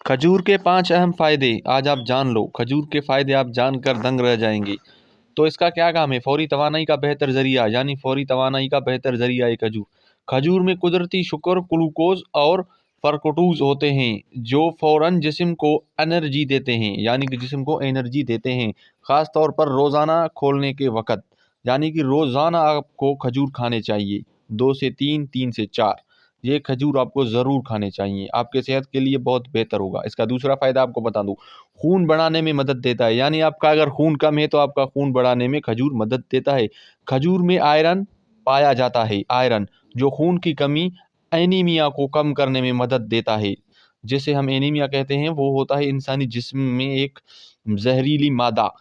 खजूर के 5 अहम फ़ायदे आज आप जान लो। खजूर के फ़ायदे आप जानकर दंग रह जाएंगे। तो इसका क्या काम है? फौरी तवानाई का बेहतर ज़रिया, यानी फौरी तवानाई का बेहतर ज़रिया है खजूर। खजूर में कुदरती शुगर, ग्लूकोज और फ़र्कटूज होते हैं जो फ़ौरन जिस्म को एनर्जी देते हैं, यानी कि जिस्म को एनर्जी देते हैं। ख़ास तौर पर रोज़ाना खोलने के वक़्त, यानी कि रोज़ाना आपको खजूर खाने चाहिए। 2 से 3, 3 से 4 ये खजूर आपको ज़रूर खाने चाहिए। आपके सेहत के लिए बहुत बेहतर होगा। इसका दूसरा फ़ायदा आपको बता दूँ, खून बढ़ाने में मदद देता है। यानी आपका अगर खून कम है तो आपका खून बढ़ाने में खजूर मदद देता है। खजूर में आयरन पाया जाता है, आयरन जो खून की कमी, एनीमिया को कम करने में मदद देता है। जिसे हम एनीमिया कहते हैं, वो होता है इंसानी जिस्म में एक जहरीली मादा,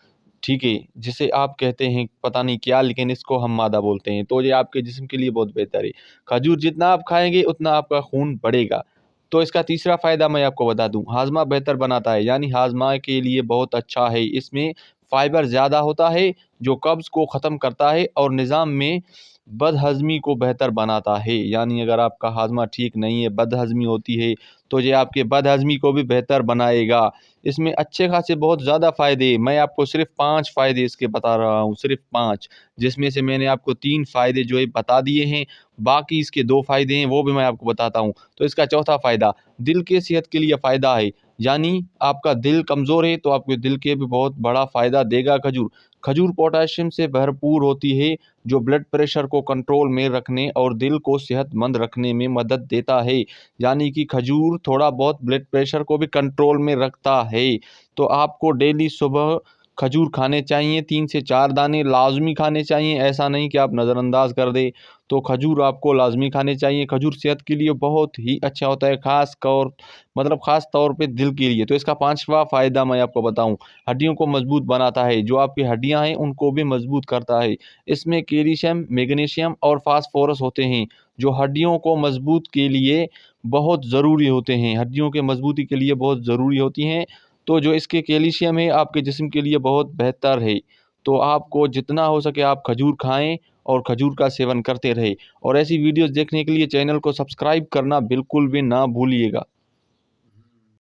ठीक है, जिसे आप कहते हैं पता नहीं क्या, लेकिन इसको हम मादा बोलते हैं। तो ये आपके जिस्म के लिए बहुत बेहतर है। खजूर जितना आप खाएंगे उतना आपका खून बढ़ेगा। तो इसका तीसरा फ़ायदा मैं आपको बता दूं, हाजमा बेहतर बनाता है, यानी हाजमा के लिए बहुत अच्छा है। इसमें फाइबर ज़्यादा होता है जो कब्ज़ को ख़त्म करता है और निज़ाम में बदहज़मी को बेहतर बनाता है। यानी अगर आपका हाजमा ठीक नहीं है, बदहज़मी होती है, तो ये आपके बदहज़मी को भी बेहतर बनाएगा। इसमें अच्छे खासे बहुत ज़्यादा फ़ायदे, मैं आपको सिर्फ 5 फ़ायदे इसके बता रहा हूँ, सिर्फ 5, जिसमें से मैंने आपको 3 फ़ायदे जो है बता दिए हैं। बाकी इसके 2 फ़ायदे हैं, वो भी मैं आपको बताता हूँ। तो इसका चौथा फ़ायदा, दिल के सेहत के लिए फ़ायदा है। यानी आपका दिल कमज़ोर है तो आपके दिल के भी बहुत बड़ा फ़ायदा देगा खजूर। खजूर पोटाशियम से भरपूर होती है जो ब्लड प्रेशर को कंट्रोल में रखने और दिल को सेहतमंद रखने में मदद देता है। यानी कि खजूर थोड़ा बहुत ब्लड प्रेशर को भी कंट्रोल में रखता है। तो आपको डेली सुबह खजूर खाने चाहिए, 3 से 4 दाने लाजमी खाने चाहिए। ऐसा नहीं कि आप नज़रअंदाज कर दें। तो खजूर आपको लाजमी खाने चाहिए। खजूर सेहत के लिए बहुत ही अच्छा होता है, ख़ास तौर पे दिल के लिए। तो इसका 5वां फ़ायदा मैं आपको बताऊं, हड्डियों को मजबूत बनाता है। जो आपकी हड्डियां हैं उनको भी मजबूत करता है। इसमें कैल्शियम, मैग्नीशियम और फास्फोरस होते हैं जो हड्डियों को मजबूत के लिए बहुत ज़रूरी होते हैं, हड्डियों के मजबूती के लिए बहुत ज़रूरी होती हैं। तो जो इसके कैल्शियम है आपके जिस्म के लिए बहुत बेहतर है। तो आपको जितना हो सके आप खजूर खाएं और खजूर का सेवन करते रहें। और ऐसी वीडियोस देखने के लिए चैनल को सब्सक्राइब करना बिल्कुल भी ना भूलिएगा।